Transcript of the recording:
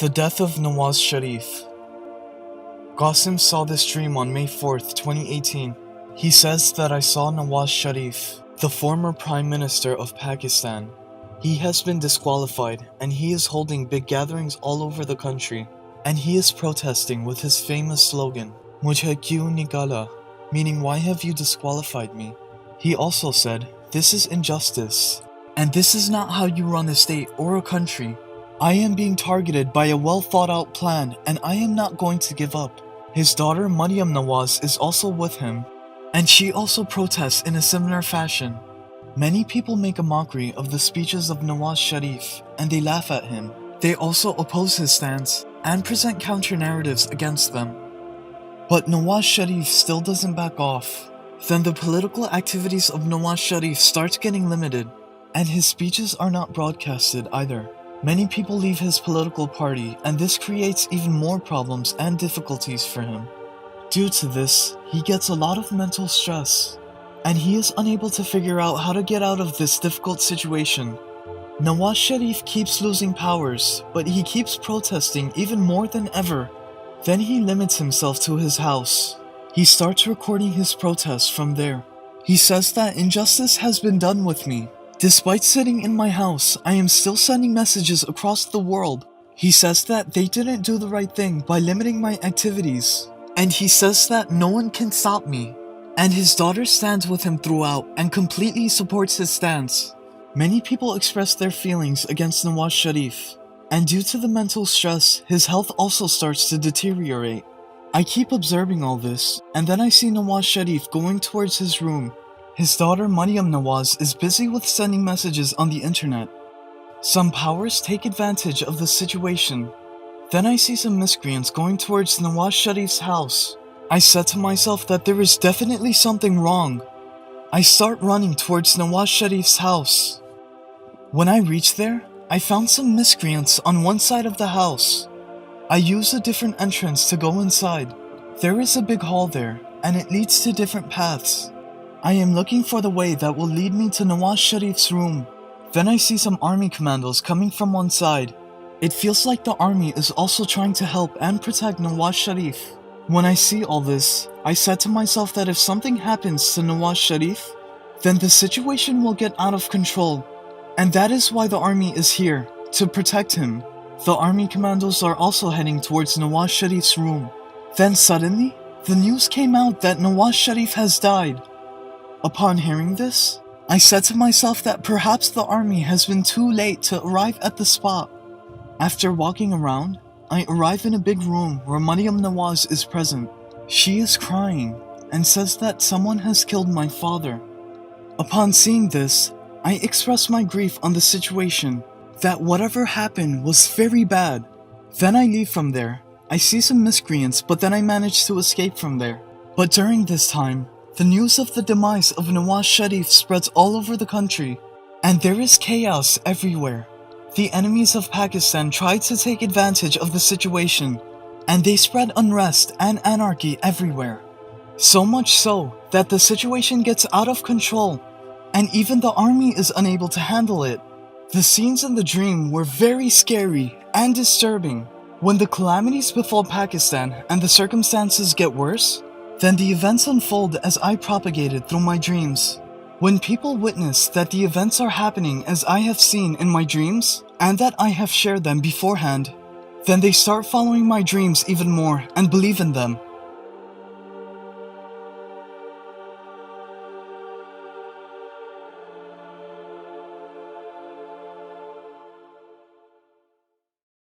The death of Nawaz Sharif. Qasim saw this dream on May 4th, 2018. He says that I saw Nawaz Sharif, the former Prime Minister of Pakistan. He has been disqualified and he is holding big gatherings all over the country. And he is protesting with his famous slogan, Mujhe kyun nikala, meaning why have you disqualified me? He also said, this is injustice. And this is not how you run a state or a country. I am being targeted by a well thought out plan and I am not going to give up. His daughter Maryam Nawaz is also with him, and she also protests in a similar fashion. Many people make a mockery of the speeches of Nawaz Sharif and they laugh at him. They also oppose his stance and present counter-narratives against them. But Nawaz Sharif still doesn't back off. Then the political activities of Nawaz Sharif start getting limited, and his speeches are not broadcasted either. Many people leave his political party, and this creates even more problems and difficulties for him. Due to this, he gets a lot of mental stress, and he is unable to figure out how to get out of this difficult situation. Nawaz Sharif keeps losing powers, but he keeps protesting even more than ever. Then he limits himself to his house. He starts recording his protests from there. He says that injustice has been done with me. Despite sitting in my house, I am still sending messages across the world. He says that they didn't do the right thing by limiting my activities. And he says that no one can stop me. And his daughter stands with him throughout and completely supports his stance. Many people express their feelings against Nawaz Sharif. And due to the mental stress, his health also starts to deteriorate. I keep observing all this, and then I see Nawaz Sharif going towards his room. His daughter Maryam Nawaz is busy with sending messages on the internet. Some powers take advantage of the situation. Then I see some miscreants going towards Nawaz Sharif's house. I said to myself that there is definitely something wrong. I start running towards Nawaz Sharif's house. When I reach there, I found some miscreants on one side of the house. I use a different entrance to go inside. There is a big hall there, and it leads to different paths. I am looking for the way that will lead me to Nawaz Sharif's room. Then I see some army commandos coming from one side. It feels like the army is also trying to help and protect Nawaz Sharif. When I see all this, I said to myself that if something happens to Nawaz Sharif, then the situation will get out of control. And that is why the army is here, to protect him. The army commandos are also heading towards Nawaz Sharif's room. Then suddenly, the news came out that Nawaz Sharif has died. Upon hearing this, I said to myself that perhaps the army has been too late to arrive at the spot. After walking around, I arrive in a big room where Maryam Nawaz is present. She is crying and says that someone has killed my father. Upon seeing this, I express my grief on the situation, that whatever happened was very bad. Then I leave from there. I see some miscreants, but then I manage to escape from there. But during this time, the news of the demise of Nawaz Sharif spreads all over the country, and there is chaos everywhere. The enemies of Pakistan tried to take advantage of the situation, and they spread unrest and anarchy everywhere. So much so that the situation gets out of control, and even the army is unable to handle it. The scenes in the dream were very scary and disturbing. When the calamities befall Pakistan and the circumstances get worse, then the events unfold as I propagated through my dreams. When people witness that the events are happening as I have seen in my dreams, and that I have shared them beforehand, then they start following my dreams even more and believe in them.